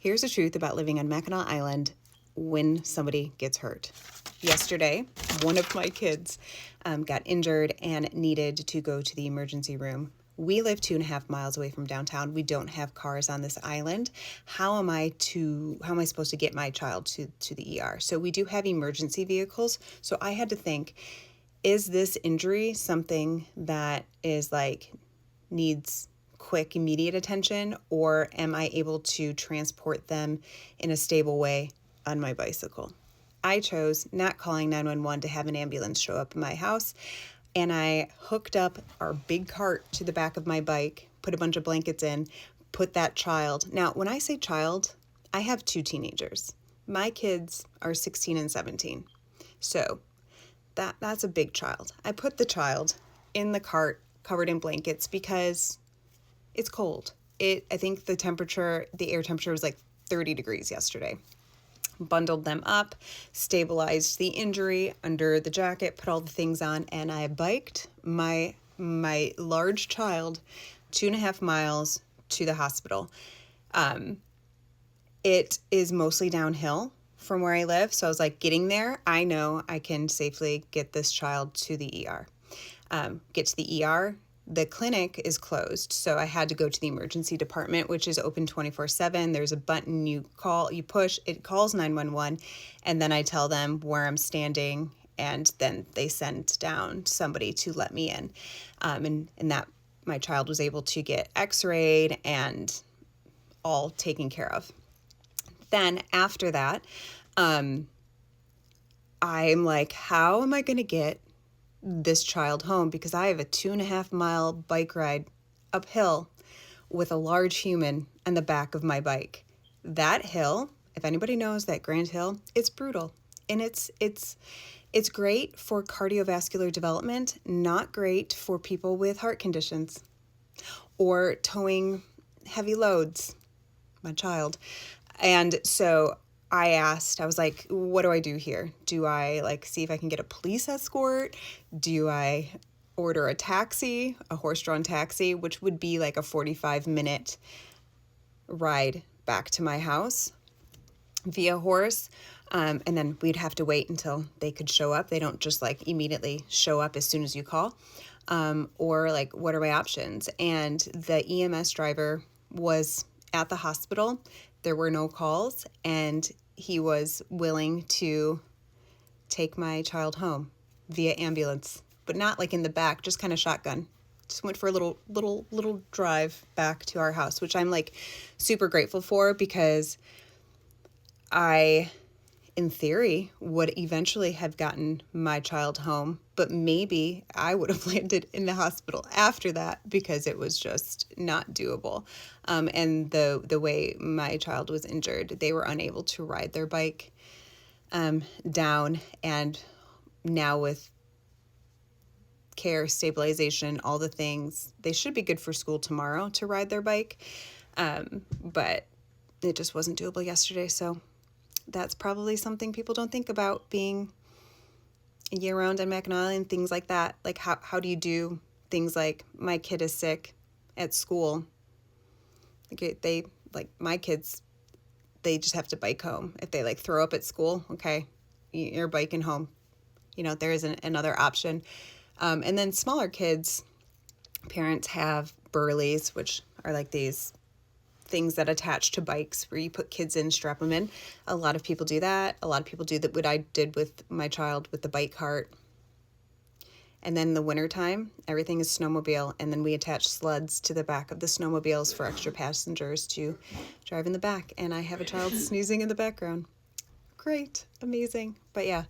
Here's the truth about living on Mackinac Island when somebody gets hurt. Yesterday, one of my kids got injured and needed to go to the emergency room. We live 2.5 miles away from downtown. We don't have cars on this island. How am I supposed to get my child to the ER? So we do have emergency vehicles. So I had to think, is this injury something that is needs quick, immediate attention, or am I able to transport them in a stable way on my bicycle? I chose not calling 911 to have an ambulance show up in my house, and I hooked up our big cart to the back of my bike, put a bunch of blankets in, put that child. Now, when I say child, I have 2 teenagers. My kids are 16 and 17. So that's a big child. I put the child in the cart covered in blankets because it's cold. I think the air temperature was 30 degrees yesterday. Bundled them up, stabilized the injury under the jacket, put all the things on, and I biked my large child 2.5 miles to the hospital. It is mostly downhill from where I live, so I was getting there, I know I can safely get this child to the ER. Get to the ER. The clinic is closed, so I had to go to the emergency department, which is open 24/7. There's a button you push, it calls 911, and then I tell them where I'm standing, and then they send down somebody to let me in. And that my child was able to get x-rayed and all taken care of. Then after that, I'm how am I going to get this child home, because I have a 2.5 mile bike ride uphill with a large human on the back of my bike. That hill, if anybody knows that Grand Hill, it's brutal, and it's great for cardiovascular development, not great for people with heart conditions or towing heavy loads, my child. And so I was like, what do I do here? Do I see if I can get a police escort? Do I order a taxi, a horse-drawn taxi, which would be a 45-minute ride back to my house via horse? And then we'd have to wait until they could show up. They don't just immediately show up as soon as you call. Or what are my options? And the EMS driver was at the hospital. There were no calls, and he was willing to take my child home via ambulance, but not in the back, just kind of shotgun. Just went for a little drive back to our house, which I'm super grateful for, because I, in theory, would eventually have gotten my child home, but maybe I would have landed in the hospital after that because it was just not doable. And the way my child was injured, they were unable to ride their bike down, and now with care, stabilization, all the things, they should be good for school tomorrow to ride their bike, but it just wasn't doable yesterday. So that's probably something people don't think about, being year-round on Mackinac Island, things like that. How do you do things my kid is sick at school? My kids, they just have to bike home. If they throw up at school, okay, you're biking home. There isn't another option. And then smaller kids, parents have burleys, which are these things that attach to bikes where you put kids in, strap them in. A lot of people do that. A lot of people do that, what I did with my child with the bike cart. And then in the wintertime, everything is snowmobile, and then we attach sleds to the back of the snowmobiles for extra passengers to drive in the back. And I have a child sneezing in the background. Great, amazing. But yeah,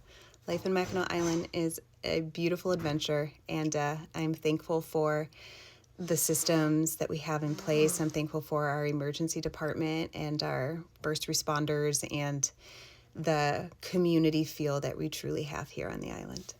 life in Mackinac Island is a beautiful adventure, and I'm thankful for the systems that we have in place. I'm thankful for our emergency department and our first responders and the community feel that we truly have here on the island.